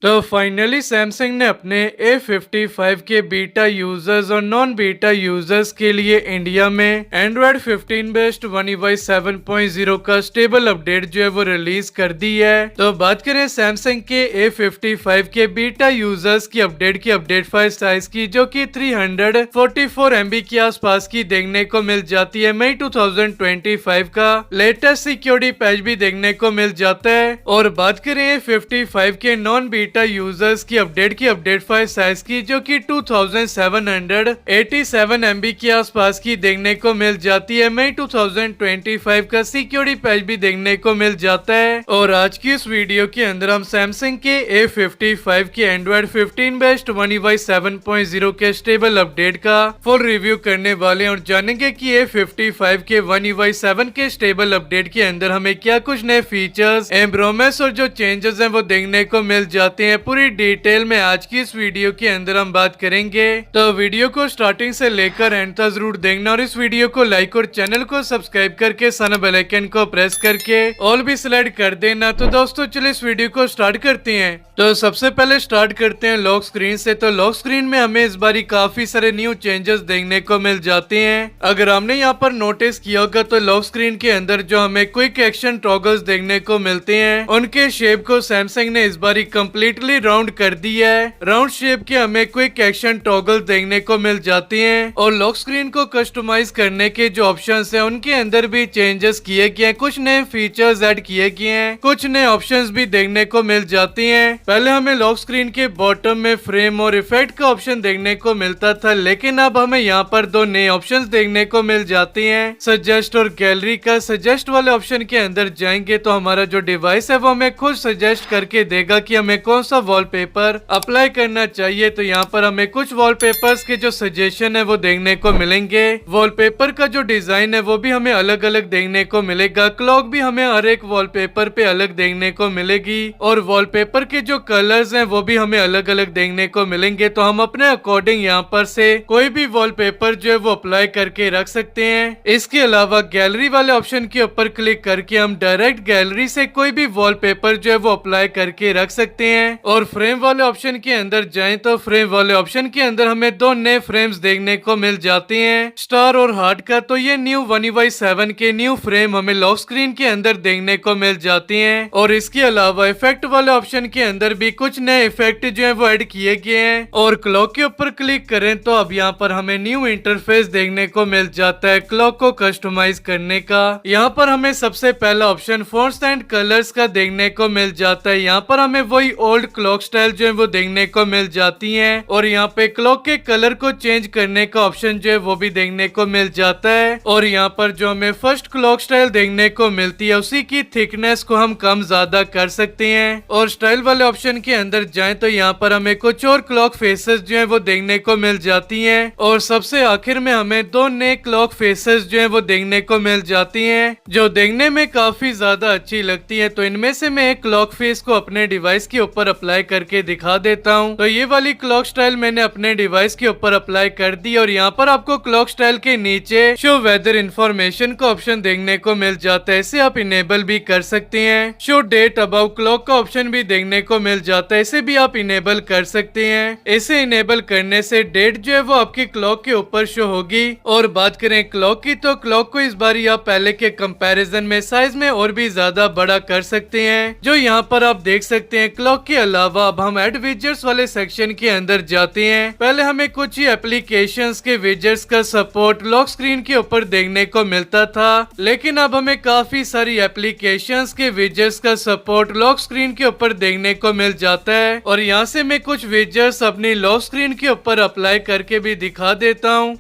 तो finally Samsung ने अपने A55 के बीटा यूजर्स और नॉन बीटा यूजर्स के लिए इंडिया में एंड्रॉयड 15 बेस्ड One UI 7.0 का स्टेबल अपडेट जो है वो रिलीज कर दी है। तो बात करें सैमसंग के A55 के बीटा यूजर्स की अपडेट फाइल साइज की, जो कि 344 MB के आसपास की देखने को मिल जाती है। मई 2025 का लेटेस्ट सिक्योरिटी पैच भी देखने को मिल जाता है। और बात करें A55 के नॉन बीटा यूजर्स की अपडेट फाइल साइज की, जो कि 2787 MB के आसपास की देखने को मिल जाती है। मई 2025 का सिक्योरिटी पैच भी देखने को मिल जाता है। और आज की इस वीडियो के अंदर हम सैमसंग के A55 के एंड्रॉयड 15 बेस्ड One UI 7.0 के स्टेबल अपडेट का फुल रिव्यू करने वाले हैं और जानेंगे कि A55 के One UI 7 के स्टेबल अपडेट के अंदर हमें क्या कुछ नए फीचर्स, इम्प्रूवमेंट्स और जो चेंजेस हैं वो देखने को मिल जाते हैं। पूरी डिटेल में आज की इस वीडियो के अंदर हम बात करेंगे, तो वीडियो को स्टार्टिंग से लेकर एंड तक जरूर देखना और इस वीडियो को लाइक और चैनल को सब्सक्राइब करके साना बेल आइकन को प्रेस करके ऑल भी सिलेक्ट कर देना। तो दोस्तों चलिए इस वीडियो को स्टार्ट करते हैं। तो सबसे पहले स्टार्ट करते हैं लॉक स्क्रीन से। तो लॉक स्क्रीन में हमें इस बारी काफी सारे न्यू चेंजेस देखने को मिल जाते हैं। अगर हमने यहाँ पर नोटिस किया होगा तो लॉक स्क्रीन के अंदर जो हमें क्विक एक्शन टॉगल्स देखने को मिलते हैं, उनके शेप को सैमसंग ने इस बारी कम्प्लीटली राउंड कर दिया है। राउंड शेप के हमें क्विक एक्शन टॉगल देखने को मिल जाते हैं। और लॉक स्क्रीन को कस्टमाइज करने के जो ऑप्शंस हैं उनके अंदर भी चेंजेस किए गए हैं, कुछ नए फीचर्स ऐड किए गए हैं, कुछ नए ऑप्शंस भी देखने को मिल जाते हैं। पहले हमें लॉक स्क्रीन के बॉटम में फ्रेम और इफेक्ट का ऑप्शन देखने को मिलता था, लेकिन अब हमें यहाँ पर दो नए ऑप्शंस देखने को मिल जाते हैं, सजेस्ट और गैलरी का। सजेस्ट वाले ऑप्शन के अंदर जाएंगे तो हमारा जो डिवाइस है वो हमें खुद सजेस्ट करके देगा कि हमें कौन सा वॉलपेपर अप्लाई करना चाहिए। तो यहाँ पर हमें कुछ वॉलपेपर्स के जो सजेशन है वो देखने को मिलेंगे। वॉलपेपर का जो डिजाइन है वो भी हमें अलग अलग देखने को मिलेगा। क्लॉक भी हमें हर एक वॉलपेपर पे अलग देखने को मिलेगी और वॉलपेपर के जो कलर्स हैं वो भी हमें अलग अलग देखने को मिलेंगे। तो हम अपने अकॉर्डिंग यहाँ पर से कोई भी वॉलपेपर जो है वो अप्लाई करके रख सकते हैं। इसके अलावा गैलरी वाले ऑप्शन के ऊपर क्लिक करके हम डायरेक्ट गैलरी से कोई भी वॉलपेपर जो है वो अप्लाई करके रख सकते हैं। और फ्रेम वाले ऑप्शन के अंदर जाएं तो फ्रेम वाले ऑप्शन के अंदर हमें दो नए फ्रेम्स देखने को मिल जाते हैं, स्टार और हार्ट का। तो ये न्यू One UI 7 के न्यू फ्रेम हमें लॉक स्क्रीन के अंदर देखने को मिल जाते हैं। और इसके अलावा इफेक्ट वाले ऑप्शन के अंदर भी कुछ नए इफेक्ट जो है वो ऐड किए गए हैं। और क्लॉक के ऊपर क्लिक करें तो अब यहाँ पर हमें न्यू इंटरफेस देखने को मिल जाता है क्लॉक को कस्टमाइज करने का। यहाँ पर हमें सबसे पहला ऑप्शन फॉन्ट्स एंड कलर्स का देखने को मिल जाता है। यहाँ पर हमें वही ओल्ड क्लॉक स्टाइल जो है वो देखने को मिल जाती है। और यहाँ पे क्लॉक के कलर को चेंज करने का ऑप्शन जो है वो भी देखने को मिल जाता है। और यहाँ पर जो हमें फर्स्ट क्लॉक स्टाइल देखने को मिलती है उसी की थिकनेस को हम कम ज्यादा कर सकते हैं। और स्टाइल वाले ऑप्शन के अंदर जाएं तो यहाँ पर हमें कुछ और क्लॉक फेसेस जो है वो देखने को मिल जाती हैं। और सबसे आखिर में हमें दो नए क्लॉक फेसेस जो है वो देखने को मिल जाती हैं, जो देखने में काफी ज्यादा अच्छी लगती है। तो इनमें से मैं एक क्लॉक फेस को अपने डिवाइस के ऊपर अप्लाई करके दिखा देता हूँ। तो ये वाली क्लॉक स्टाइल मैंने अपने डिवाइस के ऊपर अप्लाई कर दी और यहाँ पर आपको क्लॉक स्टाइल के नीचे शो वेदर इंफॉर्मेशन का ऑप्शन देखने को मिल जाता है, इसे आप इनेबल भी कर सकते हैं। शो डेट अबाउ क्लॉक का ऑप्शन भी देखने को मिल जाता है, इसे भी आप इनेबल कर सकते हैं। इसे इनेबल करने से डेट जो है वो आपकी क्लॉक के ऊपर शो होगी। और बात करें क्लॉक की तो क्लॉक को इस बार आप पहले के कंपैरिजन में साइज में और भी ज्यादा बड़ा कर सकते हैं, जो यहाँ पर आप देख सकते हैं। क्लॉक के अलावा अब हम एड विजेट्स वाले सेक्शन के अंदर जाते हैं। पहले हमें कुछ ही एप्लीकेशंस के विजेट्स का सपोर्ट लॉक स्क्रीन के ऊपर देखने को मिलता था, लेकिन अब हमें काफी सारी एप्लीकेशंस के विजेट्स का सपोर्ट लॉक स्क्रीन के ऊपर देखने को मिल जाता है। और यहाँ से मैं कुछ विजेट्स अपनी लॉक स्क्रीन के ऊपर अप्लाई करके भी दिखा देता हूँ।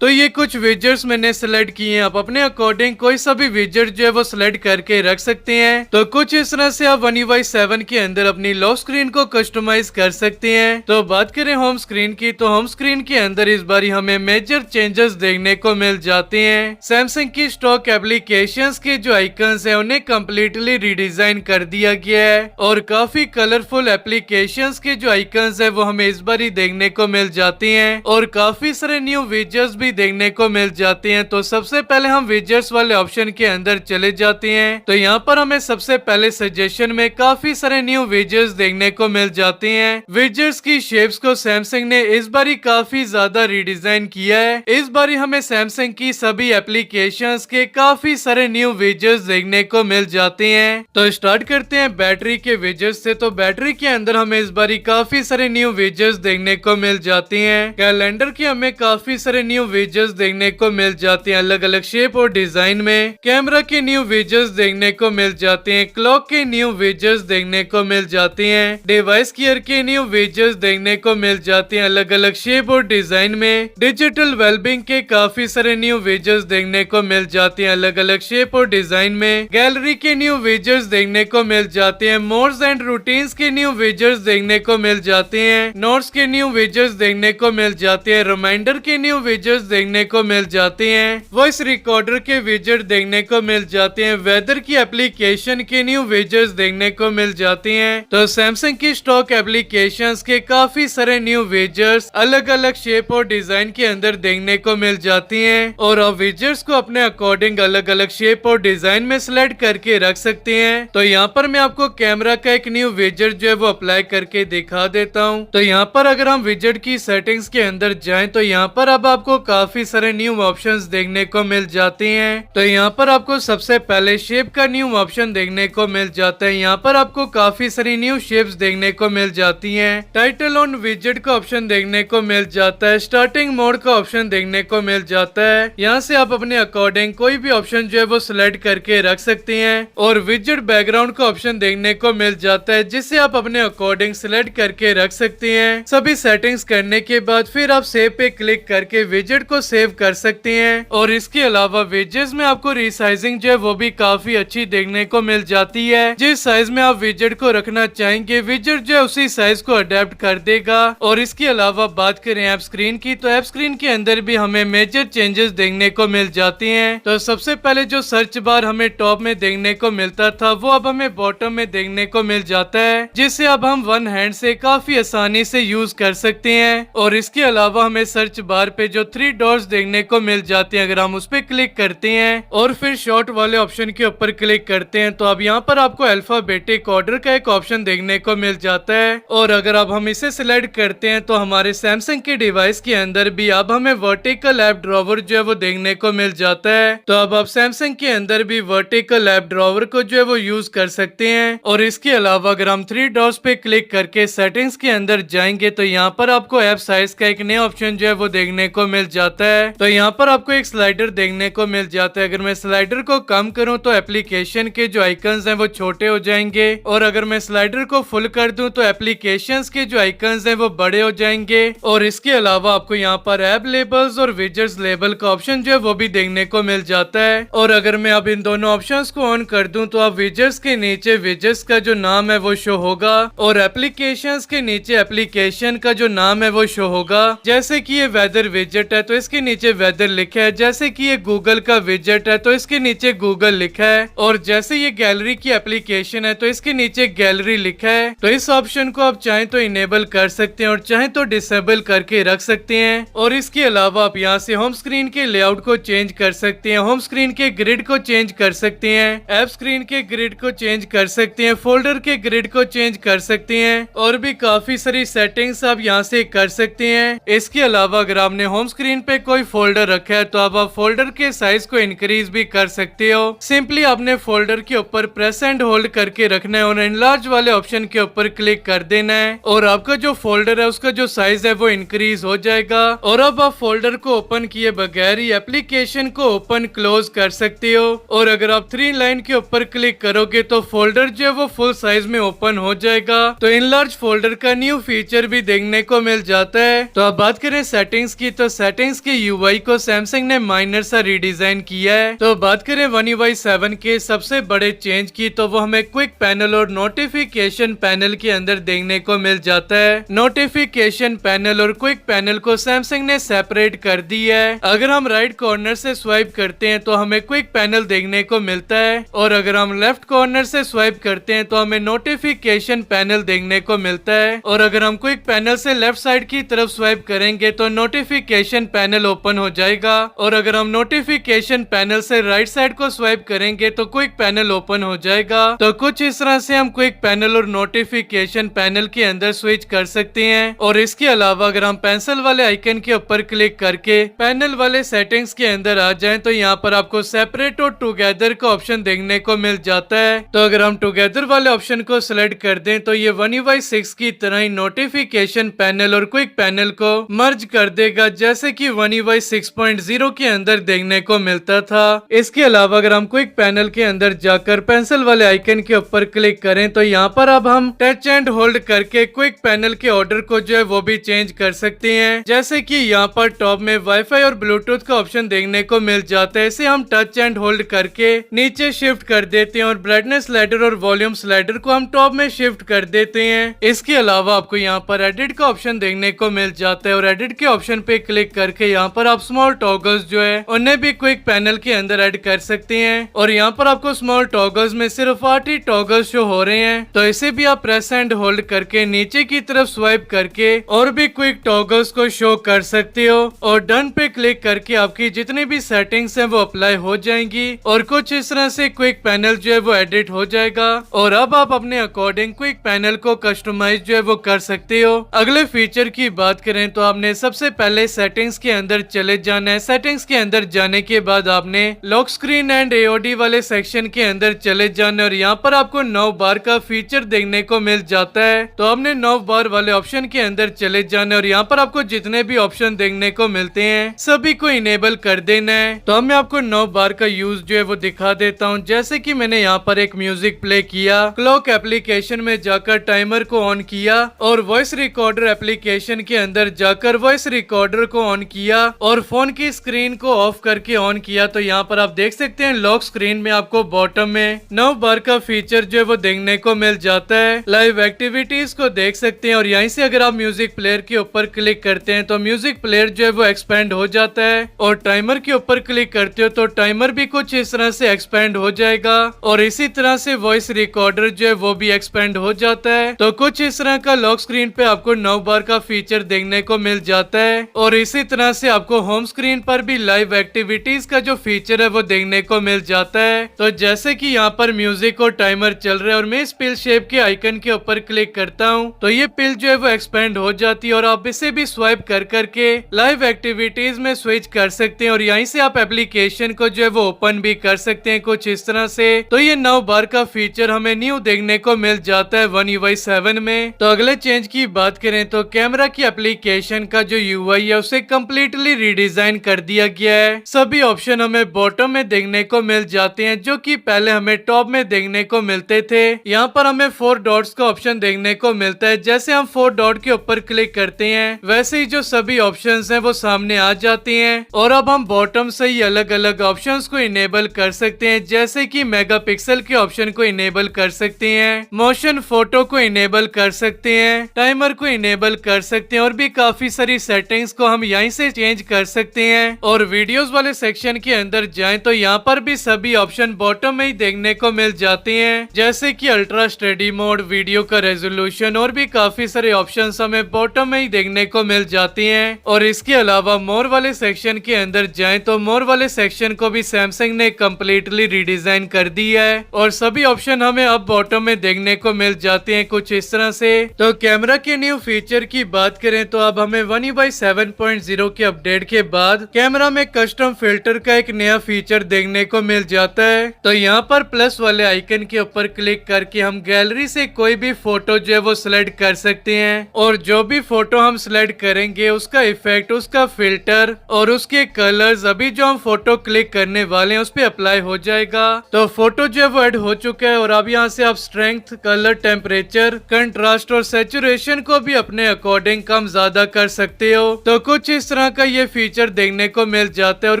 तो ये कुछ विजेट्स मैंने सिलेक्ट किए हैं, आप अपने अकॉर्डिंग कोई सा भी विजेट जो है वो सिलेक्ट करके रख सकते हैं। तो कुछ इस तरह से आप One UI 7 के अंदर अपनी लॉक स्क्रीन को कस्टमाइज कर सकते हैं। तो बात करें होम स्क्रीन की तो होम स्क्रीन के अंदर इस बारी हमें मेजर चेंजेस देखने को मिल जाते हैं। सैमसंग की स्टॉक एप्लीकेशंस के जो आइकन्स है उन्हें कम्प्लीटली रिडिजाइन कर दिया गया है और काफी कलरफुल एप्लीकेशंस के जो आइकन्स है वो हमें इस बारी देखने को मिल जाते हैं। और काफी सारे न्यू विजेट्स भी भी देखने को मिल जाती हैं। तो सबसे पहले हम विजेट्स वाले ऑप्शन के अंदर चले जाते हैं। तो यहाँ पर हमें सबसे पहले सजेशन में काफी सारे न्यू विजेट्स देखने को मिल जाते हैं। विजेट्स की शेप्स को सैमसंग ने इस बारी काफी ज्यादा रिडिजाइन किया है। इस बारी हमें सैमसंग की सभी एप्लीकेशंस के काफी सारे न्यू विजेट्स देखने को मिल जाते हैं। तो स्टार्ट करते हैं बैटरी के विजेट्स से। तो बैटरी के अंदर हमें इस बारी काफी सारे न्यू विजेट्स देखने को मिल जाते हैं। कैलेंडर के हमें काफी सारे न्यू विजेट्स देखने को मिल जाते हैं अलग अलग शेप और डिजाइन में। कैमरा के न्यू विजेट्स देखने को मिल जाते हैं। क्लॉक के न्यू विजेट्स देखने को मिल जाते हैं। डिवाइस गियर के न्यू विजेट्स देखने को मिल जाते हैं अलग अलग शेप और डिजाइन में। डिजिटल वेलबिंग के काफी सारे न्यू विजेट्स देखने को मिल जाते हैं अलग अलग शेप और डिजाइन में। गैलरी के न्यू विजेट्स देखने को मिल जाते हैं। मोड्स एंड रूटीन्स के न्यू विजेट्स देखने को मिल जाते हैं। नोट्स के न्यू विजेट्स देखने को मिल जाते हैं। रिमाइंडर के न्यू विजेट्स देखने को मिल जाते हैं। वॉइस रिकॉर्डर के विजेट देखने को मिल जाते हैं। वेदर की एप्लीकेशन के न्यू विजेट्स देखने को मिल जाते हैं। तो सैमसंग की स्टॉक एप्लीकेशंस के काफी सारे न्यू विजेट्स अलग अलग शेप और डिजाइन के अंदर देखने को मिल जाती हैं और आप विजेट्स को अपने अकॉर्डिंग अलग अलग शेप और डिजाइन में सिलेक्ट करके रख सकते हैं। तो यहाँ पर मैं आपको कैमरा का एक न्यू विजेट जो है वो अप्लाई करके दिखा देता हूँ। तो यहाँ पर अगर हम विजेट की सेटिंग्स के अंदर जाएं तो यहाँ पर अब आपको काफी सारे न्यू ऑप्शंस देखने को मिल जाते हैं। तो यहाँ पर आपको सबसे पहले शेप का न्यू ऑप्शन देखने को मिल जाता है। यहाँ पर आपको काफी सारी न्यू शेप्स देखने को मिल जाती हैं। टाइटल ऑन विजेट का ऑप्शन देखने को मिल जाता है। स्टार्टिंग मोड का ऑप्शन देखने को मिल जाता है। यहाँ से आप अपने अकॉर्डिंग कोई भी ऑप्शन जो है वो सिलेक्ट करके रख सकते हैं और विजेट बैकग्राउंड का ऑप्शन देखने को मिल जाता है जिसे आप अपने अकॉर्डिंग सिलेक्ट करके रख सकते हैं। सभी सेटिंग्स करने के बाद फिर आप सेव पे क्लिक करके विजेट को सेव कर सकते हैं और इसके अलावा विजेट्स में आपको रिसाइजिंग जो है वो भी काफी अच्छी देखने को मिल जाती है। जिस साइज में आप विजेट को रखना चाहेंगे विजेट जो है उसी साइज को अडेप्ट कर देगा। और इसके अलावा बात करें ऐप स्क्रीन की तो ऐप स्क्रीन के अंदर भी हमें मेजर चेंजेस देखने को मिल जाती हैं। तो सबसे पहले जो सर्च बार हमें टॉप में देखने को मिलता था वो अब हमें बॉटम में देखने को मिल जाता है जिसे अब हम वन हैंड से काफी आसानी से यूज कर सकते हैं। और इसके अलावा हमें सर्च बार पे जो 3 डॉट्स देखने को मिल जाते हैं अगर हम उस पर क्लिक करते हैं और फिर शॉर्ट वाले ऑप्शन के ऊपर क्लिक करते हैं तो अब यहाँ पर आपको अल्फाबेटिक ऑर्डर का एक ऑप्शन देखने को मिल जाता है। और अगर अब हम इसे सिलेक्ट करते हैं तो हमारे सैमसंग के डिवाइस के अंदर भी अब हमें वर्टिकल ऐप ड्रॉवर जो है वो देखने को मिल जाता है। तो अब आप सैमसंग के अंदर भी वर्टिकल ऐप ड्रॉवर को जो है वो यूज कर सकते हैं। और इसके अलावा अगर हम 3 डॉट्स पे क्लिक करके सेटिंग्स के अंदर जाएंगे तो यहाँ पर आपको ऐप साइज का एक नया ऑप्शन जो है वो देखने को मिल जाता है। तो यहाँ पर आपको एक स्लाइडर देखने को मिल जाता है। अगर मैं स्लाइडर को कम करूँ तो एप्लीकेशन के जो आइकन्स हैं वो छोटे हो जाएंगे और अगर मैं स्लाइडर को फुल कर दूं तो एप्लीकेशंस के जो आइकन्स हैं वो बड़े हो जाएंगे। और इसके अलावा आपको यहाँ पर ऐप लेबल्स और विजेट्स लेबल का ऑप्शन जो है वो भी देखने को मिल जाता है। और अगर मैं अब इन दोनों ऑप्शंस को ऑन कर दूं तो आप विजेट्स के नीचे विजेट्स का जो नाम है वो शो होगा और एप्लीकेशंस के नीचे एप्लीकेशन का जो नाम है वो शो होगा। जैसे कि ये वेदर विजेट है तो इसके नीचे वेदर लिखा है। जैसे कि ये गूगल का विजेट है तो इसके नीचे गूगल लिखा है। और जैसे ये गैलरी की एप्लीकेशन है तो इसके नीचे गैलरी लिखा है। तो इस ऑप्शन को आप चाहें तो इनेबल कर सकते हैं और चाहें तो डिसेबल करके रख सकते हैं। और इसके अलावा आप यहाँ से होम स्क्रीन के लेआउट को चेंज कर सकते हैं। होम स्क्रीन के ग्रिड को चेंज कर सकते हैं। ऐप स्क्रीन के ग्रिड को चेंज कर सकते हैं। फोल्डर के ग्रिड को चेंज कर सकते हैं और भी काफी सारी सेटिंग्स आप यहाँ से कर सकते हैं। इसके अलावा अगर आपने होम स्क्रीन पे कोई फोल्डर रखा है तो अब आप फोल्डर के साइज को इंक्रीज भी कर सकते हो। सिंपली आपने फोल्डर के ऊपर प्रेस एंड होल्ड करके रखना है और एनलार्ज वाले ऑप्शन के ऊपर क्लिक कर देना है और आपका जो फोल्डर है उसका जो साइज है वो इंक्रीज हो जाएगा। और अब आप फोल्डर को ओपन किए बगैर ही एप्लीकेशन को ओपन क्लोज कर सकते हो। और अगर आप 3 लाइन के ऊपर क्लिक करोगे तो फोल्डर जो है वो फुल साइज में ओपन हो जाएगा। तो इनलार्ज फोल्डर का न्यू फीचर भी देखने को मिल जाता है। तो अब बात करें सेटिंग्स की तो सेटिंग्स के यूआई को सैमसंग ने माइनर सा रिडिजाइन किया है। तो बात करें One UI 7 के सबसे बड़े चेंज की तो वो हमें क्विक पैनल और नोटिफिकेशन पैनल के अंदर देखने को मिल जाता है। नोटिफिकेशन पैनल और क्विक पैनल को सैमसंग ने सेपरेट कर दिया है। अगर हम राइट कॉर्नर से स्वाइप करते हैं तो हमें क्विक पैनल देखने को मिलता है और अगर हम लेफ्ट कॉर्नर से स्वाइप करते हैं तो हमें नोटिफिकेशन पैनल देखने को मिलता है। और अगर हम क्विक पैनल से लेफ्ट साइड की तरफ स्वाइप करेंगे तो नोटिफिकेशन पैनल ओपन हो जाएगा। और अगर हम नोटिफिकेशन पैनल से राइट साइड को स्वाइप करेंगे तो क्विक पैनल ओपन हो जाएगा। तो कुछ इस तरह से हम क्विक पैनल और नोटिफिकेशन पैनल के अंदर स्विच कर सकते हैं। और इसके अलावा अगर हम पेंसिल वाले आइकन के ऊपर क्लिक करके पैनल वाले सेटिंग्स के अंदर आ जाएं तो यहाँ पर आपको सेपरेट और टुगेदर का ऑप्शन देखने को मिल जाता है। तो अगर हम टुगेदर वाले ऑप्शन को सिलेक्ट कर दें तो ये 1UI6 की तरह ही नोटिफिकेशन पैनल और क्विक पैनल को मर्ज कर देगा, जैसे कि 1UI6.0 के अंदर देखने को मिलता था। इसके अलावा अगर हम क्विक पैनल के अंदर जाकर पेंसिल वाले आइकन के ऊपर क्लिक करें तो यहाँ पर अब हम टच एंड होल्ड करके क्विक पैनल के ऑर्डर को जो है वो भी चेंज कर सकते हैं। जैसे कि यहाँ पर टॉप में वाईफाई और ब्लूटूथ का ऑप्शन देखने को मिल जाता है। इसे हम टच एंड होल्ड करके नीचे शिफ्ट कर देते हैं और ब्राइटनेस स्लाइडर और वॉल्यूम स्लाइडर को हम टॉप में शिफ्ट कर देते हैं। इसके अलावा आपको यहाँ पर एडिट का ऑप्शन देखने को मिल जाता है और एडिट के ऑप्शन पे क्लिक करके यहाँ पर आप स्मॉल टॉगल्स जो है उन्हें भी क्विक पैनल के अंदर ऐड कर सकते हैं। और यहाँ पर आपको स्मॉल टॉगल्स में सिर्फ 8 ही टॉगल्स शो हो रहे हैं, तो इसे भी आप प्रेस एंड होल्ड करके नीचे की तरफ स्वाइप करके और भी क्विक टॉगल्स को शो कर सकते हो। और डन पे क्लिक करके आपकी जितनी भी सेटिंग्स हैं वो अप्लाई हो जाएंगी और कुछ इस तरह से क्विक पैनल जो है वो एडिट हो जाएगा। और अब आप अपने अकॉर्डिंग क्विक पैनल को कस्टमाइज जो है वो कर सकते हो। अगले फीचर की बात करें तो आपने सबसे पहले सेटिंग्स के अंदर चले जाना है। सेटिंग्स के अंदर जाने के बाद आपने लॉक स्क्रीन एंड AOD वाले सेक्शन के अंदर चले जाना और यहाँ पर आपको 9 बार का फीचर देखने को मिल जाता है। तो आपने 9 बार वाले ऑप्शन के अंदर चले जाना और यहाँ पर आपको जितने भी ऑप्शन देखने को मिलते हैं सभी को इनेबल कर देना है। तो अब मैं आपको 9 बार का यूज जो है वो दिखा देता हूँ। जैसे कि मैंने यहाँ पर एक म्यूजिक प्ले किया, क्लॉक एप्लीकेशन में जाकर टाइमर को ऑन किया और वॉइस रिकॉर्डर एप्लीकेशन के अंदर जाकर वॉइस रिकॉर्डर को ऑन किया और फोन की स्क्रीन को ऑफ करके ऑन किया। तो यहाँ पर आप देख सकते हैं लॉक स्क्रीन में आपको बॉटम में 9 बार का फीचर जो है वो देखने को मिल जाता है। लाइव एक्टिविटीज को देख सकते हैं और यहीं से अगर आप म्यूजिक प्लेयर के ऊपर क्लिक करते हैं तो म्यूजिक प्लेयर जो है वो एक्सपेंड हो जाता है। और टाइमर के ऊपर क्लिक करते हो तो टाइमर भी कुछ इस तरह से एक्सपेंड हो जाएगा और इसी तरह से वॉइस रिकॉर्डर जो है वो भी एक्सपेंड हो जाता है। तो कुछ इस तरह का लॉक स्क्रीन पे आपको 9 बार का फीचर देखने को मिल जाता है। और इसी तरह से आपको होम स्क्रीन पर भी लाइव एक्टिविटीज का जो फीचर है वो देखने को मिल जाता है। तो जैसे कि यहाँ पर म्यूजिक और टाइमर चल रहा है और मैं इस पिल शेप के आइकन के ऊपर क्लिक करता हूँ तो ये पिल जो है वो एक्सपेंड हो जाती है और आप इसे भी स्वाइप कर करके लाइव एक्टिविटीज में स्विच कर सकते हैं और यहीं से आप एप्लीकेशन को जो है वो ओपन भी कर सकते हैं कुछ इस तरह से। तो ये 9 बार का फीचर हमें न्यू देखने को मिल जाता है 1UI7 में। तो अगले चेंज की बात करें तो कैमरा की एप्लीकेशन का जो UI है उसे कम्प्लीटली रिडिजाइन कर दिया गया है। सभी ऑप्शन हमें बॉटम में देखने को मिल जाते हैं जो कि पहले हमें टॉप में देखने को मिलते थे। यहाँ पर हमें 4 डॉट्स का ऑप्शन देखने को मिलता है। जैसे हम 4 डॉट के ऊपर क्लिक करते हैं वैसे ही जो सभी ऑप्शंस हैं वो सामने आ जाते हैं और अब हम बॉटम से ही अलग अलग ऑप्शंस को इनेबल कर सकते हैं। जैसे कि मेगापिक्सल के ऑप्शन को इनेबल कर सकते हैं, मोशन फोटो को इनेबल कर सकते हैं, टाइमर को इनेबल कर सकते हैं और भी काफी सारी सेटिंग्स को हम यहीं से चेंज कर सकते हैं। और वीडियोस वाले सेक्शन के अंदर जाएं तो यहाँ पर भी सभी ऑप्शन बॉटम में ही देखने को मिल जाते हैं। जैसे कि अल्ट्रा स्टडी मोड, वीडियो का रेजोल्यूशन और भी काफी सारे ऑप्शन हमें बॉटम में ही देखने को मिल जाते हैं। और इसके अलावा मोर वाले सेक्शन के अंदर जाएं तो मोर वाले सेक्शन को भी सैमसंग ने कम्प्लीटली रिडिजाइन कर दिया है और सभी ऑप्शन हमें अब बॉटम में देखने को मिल जाते हैं कुछ इस तरह से। तो कैमरा के न्यू फीचर की बात करें तो अब हमें 1UI7.0 के अपडेट के बाद कैमरा में कस्टम फिल्टर का एक नया फीचर देखने को मिल जाता है। तो यहाँ पर प्लस वाले आइकन के ऊपर क्लिक करके हम गैलरी से कोई भी फोटो जो है वो सिलेक्ट कर सकते हैं और जो भी फोटो हम सिलेक्ट करेंगे उसका इफेक्ट, उसका फिल्टर और उसके कलर्स अभी जो हम फोटो क्लिक करने वाले हैं उस पे अप्लाई हो जाएगा। तो फोटो जो है वो ऐड हो चुका है और अब यहाँ से आप स्ट्रेंथ, कलर, टेम्परेचर, कंट्रास्ट और सैचुरेशन को भी अपने अकॉर्डिंग कम ज्यादा कर सकते हो। तो कुछ इस तरह का ये फीचर देखने को मिल जाता है और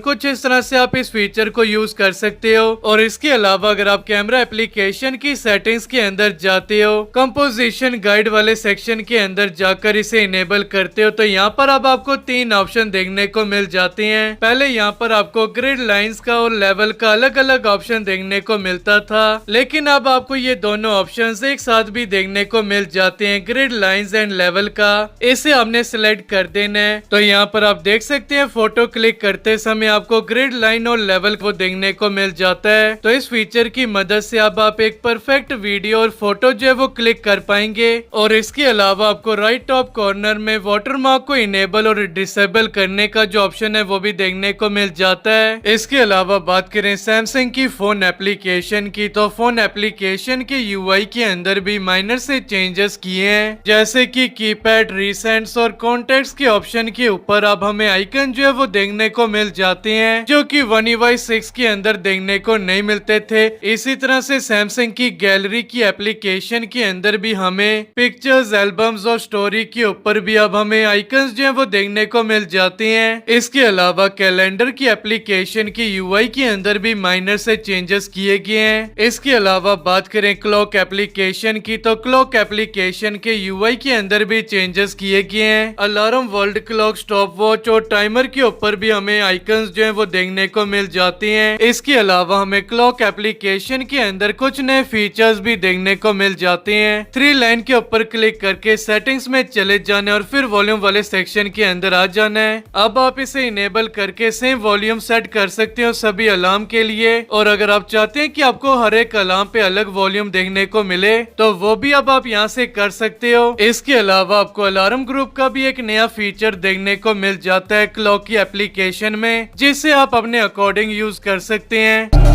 कुछ इस तरह से आप इस फीचर को यूज कर सकते हो। और इसके अलावा अगर आप कैमरा एप्लीकेशन की सेटिंग्स के अंदर जाते हो, कंपोजिशन गाइड वाले सेक्शन के अंदर जाकर इसे इनेबल करते हो तो यहाँ पर अब आपको 3 ऑप्शन देखने को मिल जाते हैं। पहले यहाँ पर आपको ग्रिड लाइंस का और लेवल का अलग अलग ऑप्शन देखने को मिलता था, लेकिन अब आपको ये दोनों ऑप्शंस एक साथ भी देखने को मिल जाते हैं। ग्रिड लाइंस एंड लेवल का इसे हमने सिलेक्ट कर देना है। तो यहाँ पर आप देख सकते हैं फोटो क्लिक करते समय आपको ग्रिड लाइन और लेवल को देखने को मिल जाता है। तो इस फीचर की मदद से अब आप एक परफेक्ट वीडियो और फोटो जो है वो क्लिक कर पाएंगे। और इसके अलावा आपको राइट टॉप कॉर्नर में वाटरमार्क को इनेबल और डिसेबल करने का जो ऑप्शन है वो भी देखने को मिल जाता है। इसके अलावा बात करें सैमसंग की फोन एप्लीकेशन की, तो फोन एप्लीकेशन के यूआई के अंदर भी माइनर से चेंजेस किए हैं, जैसे कि कीपैड, रिसेंट्स और कॉन्टेक्ट्स के ऑप्शन के ऊपर अब हमें आइकन जो है वो देखने को मिल जाते हैं, जो कि One UI 6 के अंदर देखने को नहीं मिलते थे। इसी तरह से सैमसंग की गैलरी की एप्लीकेशन के अंदर भी हमें पिक्चर्स, एल्बम्स और स्टोरी के ऊपर भी अब हमें आइकन्स जो है वो देखने को मिल जाते हैं। इसके अलावा कैलेंडर की एप्लीकेशन की यूआई के अंदर भी माइनर से चेंजेस किए गए हैं। इसके अलावा बात करें क्लॉक एप्लीकेशन की, तो क्लॉक एप्लीकेशन के यूआई के अंदर भी चेंजेस किए गए हैं। Alarm, world clock, stop watch और टाइमर के ऊपर भी हमें आइकन्स जो है वो देखने को मिल जाते हैं। इसके अलावा हमें क्लॉक एप्लीकेशन के अंदर कुछ नए फीचर्स भी देखने को मिल जाते हैं। 3 लाइन के ऊपर क्लिक करके सेटिंग्स में चले जाना और फिर वॉल्यूम वाले सेक्शन के अंदर आ जाना है। अब आप इसे इनेबल करके सेम वॉल्यूम सेट कर सकते हो सभी अलार्म के लिए। और अगर आप चाहते हैं कि आपको हर एक अलार्म पे अलग वॉल्यूम देखने को मिले तो वो भी अब आप यहाँ से कर सकते हो। इसके अलावा आपको अलार्म ग्रुप का भी एक नया फीचर देखने को मिल जाता है क्लॉक की एप्लीकेशन में, जिसे आप अपने अकॉर्डिंग यूज कर सकते हैं।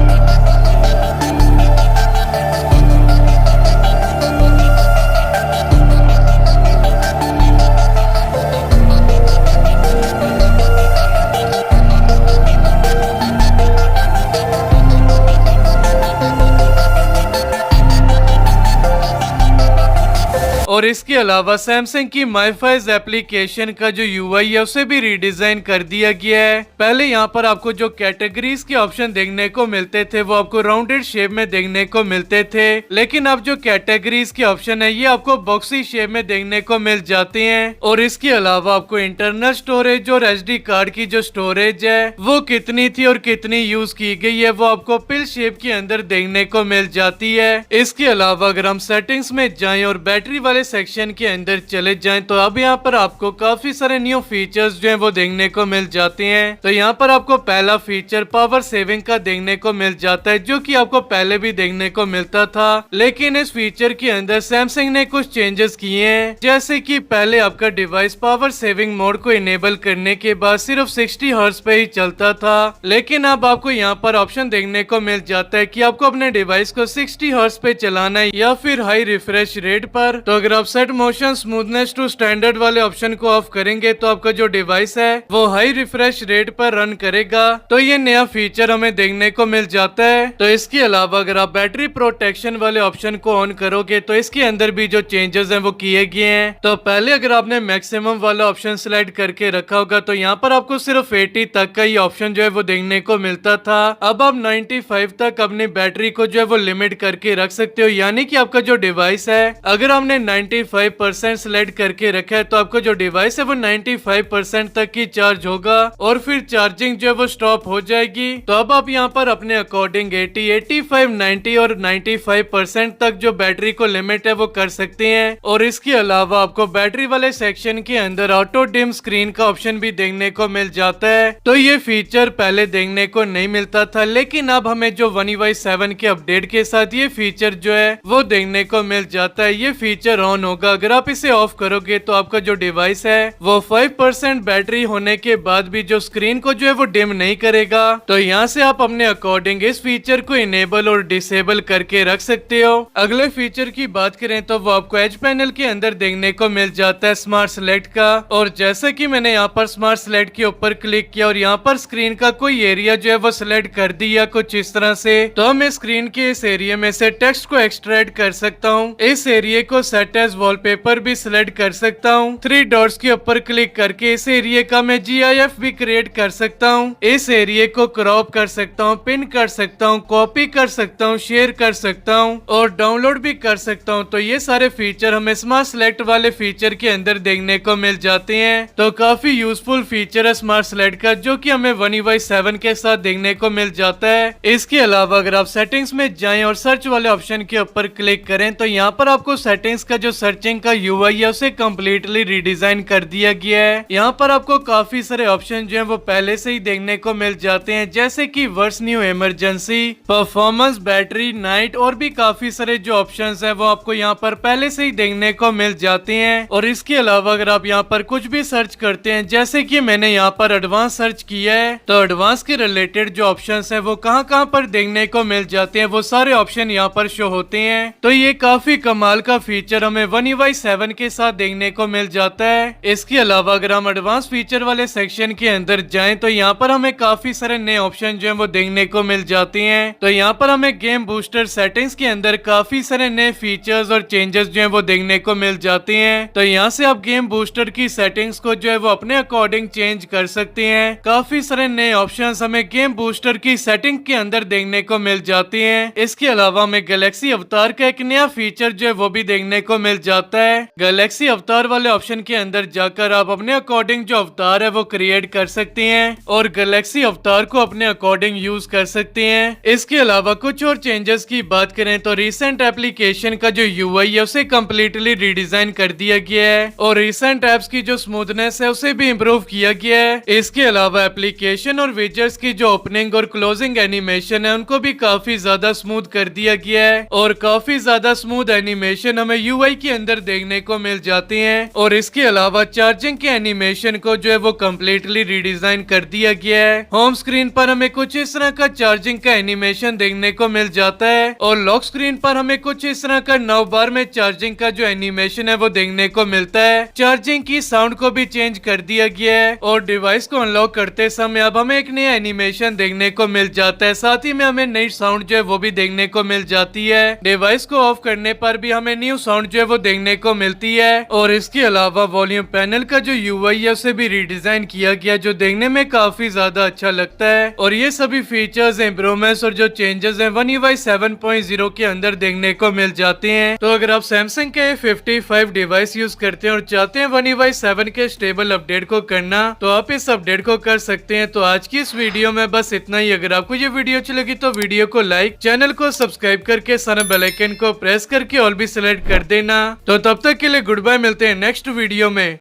और इसके अलावा सैमसंग की माईफाइज एप्लीकेशन का जो यूआई है उसे भी रीडिजाइन कर दिया गया है। पहले यहाँ पर आपको जो कैटेगरीज के ऑप्शन देखने को मिलते थे वो आपको राउंडेड शेप में देखने को मिलते थे, लेकिन अब जो कैटेगरीज के ऑप्शन है ये आपको बॉक्सी शेप में देखने को मिल जाते हैं। और इसके अलावा आपको इंटरनल स्टोरेज और एसडी कार्ड की जो स्टोरेज है वो कितनी थी और कितनी यूज की गई है वो आपको पिल शेप के अंदर देखने को मिल जाती है। इसके अलावा अगर हम सेटिंग्स में जाएं और बैटरी वाले सेक्शन के अंदर चले जाएं तो अब यहाँ पर आपको काफी सारे न्यू फीचर्स जो हैं वो देखने को मिल जाते हैं। तो यहाँ पर आपको पहला फीचर पावर सेविंग का देखने को मिल जाता है, जो कि आपको पहले भी देखने को मिलता था, लेकिन इस फीचर के अंदर सैमसंग ने कुछ चेंजेस किए हैं। जैसे कि पहले आपका डिवाइस पावर सेविंग मोड को इनेबल करने के बाद सिर्फ 60 हर्ट्ज पे ही चलता था, लेकिन अब आपको यहाँ पर ऑप्शन देखने को मिल जाता है कि आपको अपने डिवाइस को 60 हर्ट्ज पे चलाना है या फिर हाई रिफ्रेश रेट पर। तो अगर आप set motion smoothness to standard वाले ऑप्शन को ऑफ करेंगे तो आपका जो डिवाइस है वो हाई रिफ्रेश रेट पर रन करेगा। तो ये नया फीचर हमें देखने को मिल जाता है। तो इसके अलावा अगर आप बैटरी प्रोटेक्शन वाले ऑप्शन को ऑन करोगे तो इसके अंदर भी जो चेंजेस हैं वो किए गए हैं। तो पहले अगर आपने मैक्सिमम वाला ऑप्शन सिलेक्ट करके रखा होगा तो यहाँ पर आपको सिर्फ 80 तक का ही ऑप्शन जो है वो देखने को मिलता था। अब आप 95 तक अपनी बैटरी को जो है वो लिमिट करके रख सकते हो, यानी कि आपका जो डिवाइस है अगर आपने 95% सिलेक्ट करके रखा है तो आपका जो डिवाइस है वो 95% तक की चार्ज होगा और फिर चार्जिंग जो है वो स्टॉप हो जाएगी। तो अब आप यहाँ पर अपने अकॉर्डिंग 80, 85, 90 और 95% तक जो बैटरी को लिमिट है वो कर सकते हैं। और इसके अलावा आपको बैटरी वाले सेक्शन के अंदर ऑटो डिम स्क्रीन का ऑप्शन भी देखने को मिल जाता है। तो ये फीचर पहले देखने को नहीं मिलता था, लेकिन अब हमें जो One UI 7 के अपडेट के साथ ये फीचर जो है वो देखने को मिल जाता है। ये फीचर ऑन होगा। अगर आप इसे ऑफ करोगे तो आपका जो डिवाइस है वो 5% बैटरी होने के बाद भी जो स्क्रीन को जो है वो डिम नहीं करेगा। तो यहाँ से आप अपने अकॉर्डिंग इस फीचर को इनेबल और डिसेबल करके रख सकते हो। अगले फीचर की बात करें तो वो आपको एज पैनल के अंदर देखने को मिल जाता है स्मार्ट सेलेक्ट का। और जैसे कि मैंने यहाँ पर स्मार्ट सेलेक्ट के ऊपर क्लिक किया और यहाँ पर स्क्रीन का कोई एरिया जो है वो सिलेक्ट कर दिया कुछ इस तरह से, तो मैं स्क्रीन के इस एरिया में से टेक्स्ट को एक्सट्रैक्ट कर सकता हूँ। इस एरिया को सेट एज वॉलपेपर भी सिलेक्ट कर सकता हूँ। 3 डॉट्स के ऊपर क्लिक करके इस एरिया का मैं GIF भी क्रिएट कर सकता हूँ। इस एरिया को क्रॉप कर सकता हूँ, पिन कर सकता हूँ, कॉपी कर सकता हूँ, शेयर कर सकता हूँ और डाउनलोड भी कर सकता हूँ। तो ये सारे फीचर हमें स्मार्ट सेलेक्ट वाले फीचर के अंदर देखने को मिल जाते हैं। तो काफी यूजफुल फीचर है स्मार्ट सेलेक्ट का, जो कि हमें One UI 7 के साथ देखने को मिल जाता है। इसके अलावा अगर आप सेटिंग्स में जाएं और सर्च वाले ऑप्शन के ऊपर क्लिक करें तो यहाँ पर आपको सेटिंग्स का जो सर्चिंग का यूआई है उसे कम्प्लीटली रिडिजाइन कर दिया गया है। यहाँ पर आपको काफी सारे ऑप्शन जो है वो पहले से ही देखने को मिल जाते हैं, जैसे कि वर्स new emergency, performance, battery, night और भी काफी सारे जो ऑप्शंस हैं वो आपको यहाँ पर पहले से ही देखने को मिल जाते हैं। और इसके अलावा अगर आप यहाँ पर कुछ भी सर्च करते हैं, जैसे कि मैंने यहाँ पर एडवांस सर्च किया है, तो एडवांस के रिलेटेड जो ऑप्शंस हैं वो कहाँ पर देखने को मिल जाते हैं, वो सारे ऑप्शन यहाँ पर शो होते हैं। तो ये काफी कमाल का फीचर हमें One UI 7 के साथ देखने को मिल जाता है। इसके अलावा अगर हम एडवांस फीचर वाले सेक्शन के अंदर जाएं तो यहाँ पर हमें काफी सारे नए ऑप्शन जो है वो देखने को मिल जाते हैं। तो यहाँ पर हमें गेम बूस्टर सेटिंग्स के अंदर काफी सारे नए फीचर्स और चेंजेस जो है वो देखने को मिल जाते हैं। तो यहाँ से आप गेम बूस्टर की सेटिंग्स को जो है वो अपने अकॉर्डिंग चेंज कर सकते हैं। काफी सारे नए ऑप्शंस हमें गेम बूस्टर की सेटिंग के अंदर देखने को मिल जाते हैं। इसके अलावा हमें गैलेक्सी अवतार का एक नया फीचर जो है वो भी देखने को मिल जाता है। गैलेक्सी अवतार वाले ऑप्शन के अंदर जाकर आप अपने अकॉर्डिंग जो अवतार है वो क्रिएट कर सकते हैं और गैलेक्सी अवतार को अपने अकॉर्डिंग यूज कर सकते हैं। इसके अलावा कुछ और चेंजेस की बात करें तो रिसेंट एप्लीकेशन का जो यूआई है उसे कम्प्लीटली रिडिजाइन कर दिया गया है और रिसेंट एप्स की जो स्मूथनेस है उसे भी इम्प्रूव किया गया है। इसके अलावा एप्लीकेशन और विजेट्स की जो ओपनिंग और क्लोजिंग एनिमेशन है उनको भी काफी ज्यादा स्मूथ कर दिया गया है और काफी ज्यादा स्मूथ एनिमेशन हमें यूआई के अंदर देखने को मिल जाते हैं। और इसके अलावा चार्जिंग के एनिमेशन को जो है वो कम्प्लीटली रिडिजाइन कर दिया गया है। होम स्क्रीन पर हमें कुछ इस तरह का चार्जिंग का एनिमेशन देखने को मिल जाता है और लॉक स्क्रीन पर हमें कुछ इस तरह का 9 बार में चार्जिंग का जो एनिमेशन है वो देखने को मिलता है। चार्जिंग की साउंड को भी चेंज कर दिया गया है और डिवाइस को अनलॉक करते समय अब हमें एक नया एनिमेशन देखने को मिल जाता है। साथ ही में हमें नई साउंड जो है वो भी देखने को मिल जाती है। डिवाइस को ऑफ करने पर भी हमें न्यू साउंड जो है वो देखने को मिलती है। और इसके अलावा वॉल्यूम पैनल का जो यूआई है उसे भी रिडिजाइन किया गया जो देखने में काफी ज्यादा अच्छा लगता है। और ये सभी फीचर्स, इंप्रूवमेंट्स और जो चेंजेस हैं One UI 7.0 के अंदर देखने को मिल जाते हैं। तो अगर आप सैमसंग के A55 डिवाइस यूज करते हैं और चाहते हैं One UI 7 के स्टेबल अपडेट को करना, तो आप इस अपडेट को कर सकते हैं। तो आज की इस वीडियो में बस इतना ही। अगर आपको ये वीडियो अच्छी लगी तो वीडियो को लाइक, चैनल को सब्सक्राइब करके सारे बेल आइकन को प्रेस करके ऑल भी सिलेक्ट कर देना। तो तब तक के लिए गुड बाय, मिलते हैं नेक्स्ट वीडियो में।